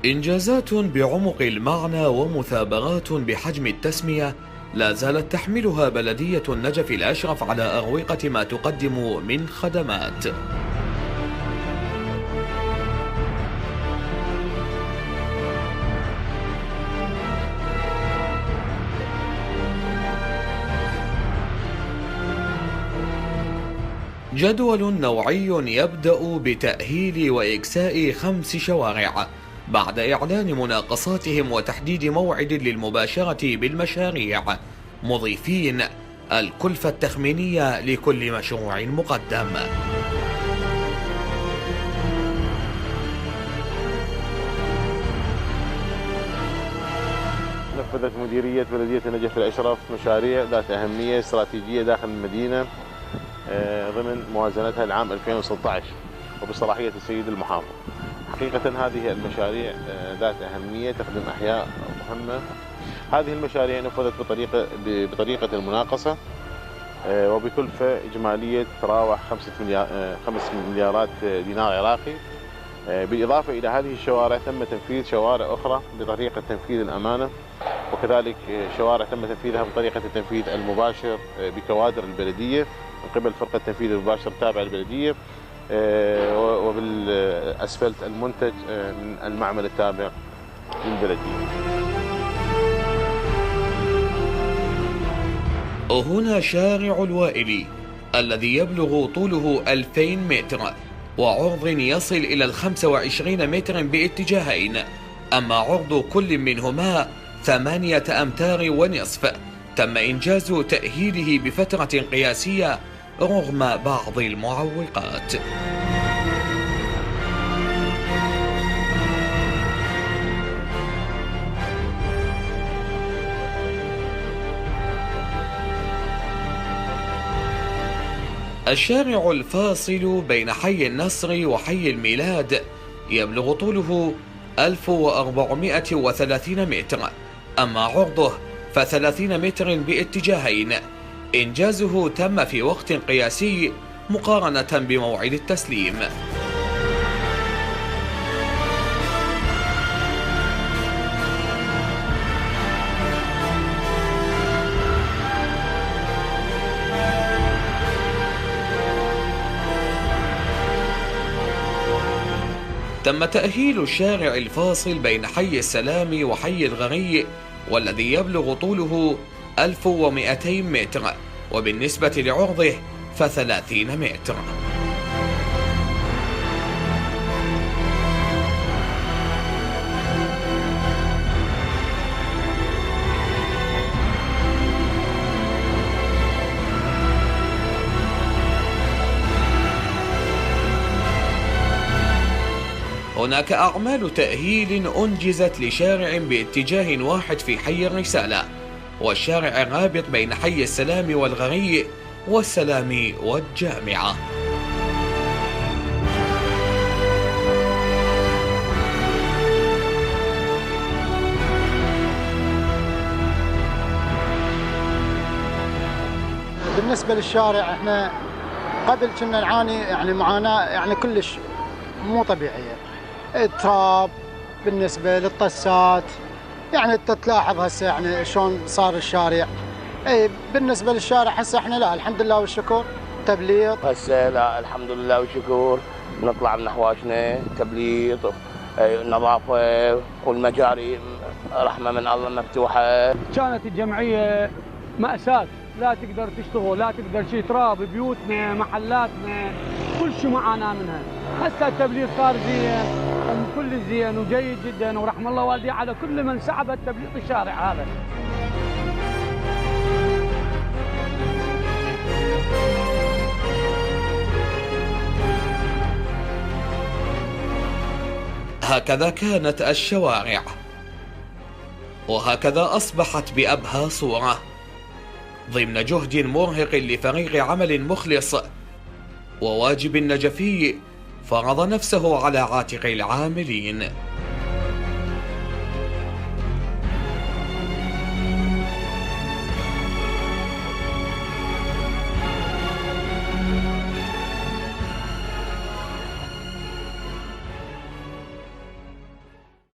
إنجازات بعمق المعنى ومثابرات بحجم التسمية لا زالت تحملها بلدية النجف الأشرف على أروقة ما تقدم من خدمات. جدول نوعي يبدأ بتأهيل وإكساء 5 شوارع بعد إعلان مناقصاتهم وتحديد موعد للمباشرة بالمشاريع، مضيفين الكلفة التخمينية لكل مشروع مقدم. نفذت مديرية بلدية النجف الأشرف مشاريع ذات أهمية استراتيجية داخل المدينة ضمن موازنتها العام 2016 وبصلاحية السيد المحافظ. حقيقة هذه المشاريع ذات أهمية تخدم أحياء مهمة. هذه المشاريع نفذت بطريقة المناقصة وبكلفة إجمالية تراوح 5 مليارات دينار عراقي. بالإضافة إلى هذه الشوارع تم تنفيذ شوارع أخرى بطريقة تنفيذ الأمانة، وكذلك شوارع تم تنفيذها بطريقة التنفيذ المباشر بكوادر البلدية من قبل فرقة التنفيذ المباشر التابعة للبلدية، وبالأسفلت المنتج من المعمل التابع للبلدية. هنا شارع الوائلي الذي يبلغ طوله 2000 متر وعرض يصل إلى 25 مترا باتجاهين، أما عرض كل منهما 8 أمتار ونصف. تم إنجاز تأهيله بفترة قياسية رغم بعض المعوقات. الشارع الفاصل بين حي النصر وحي الميلاد يبلغ طوله 1430 متر، أما عرضه ف30 متر باتجاهين. إنجازه تم في وقت قياسي مقارنة بموعد التسليم. تم تأهيل الشارع الفاصل بين حي السلام وحي الغري والذي يبلغ طوله 1200 متر، وبالنسبة لعرضه ف30 متر. هناك أعمال تأهيل أنجزت لشارع باتجاه واحد في حي الرسالة، والشارع الرابط بين حي السلام والغري والسلام والجامعة. بالنسبة للشارع احنا قبل كنا نعاني معاناة كلش مو طبيعية. التراب بالنسبة للطسات تلاحظ هسه شلون صار الشارع. بالنسبة للشارع هسه احنا لا الحمد لله والشكر تبليط. هسه لا الحمد لله والشكر نطلع من حواشنا تبليط، نظافة، والمجاري رحمة من الله مفتوحة. كانت الجمعية مأساة، لا تقدر تشتغل، لا تقدر شيء، تراب بيوتنا محلاتنا كل شيء معاناة منها. هسه التبليط صار زين كل زين وجيد جدا، ورحم الله والدي على كل من سعى تبليط الشارع هذا. هكذا كانت الشوارع، وهكذا أصبحت بأبهى صورة ضمن جهد مرهق لفريق عمل مخلص وواجب نجفي فرض نفسه على عاتق العاملين.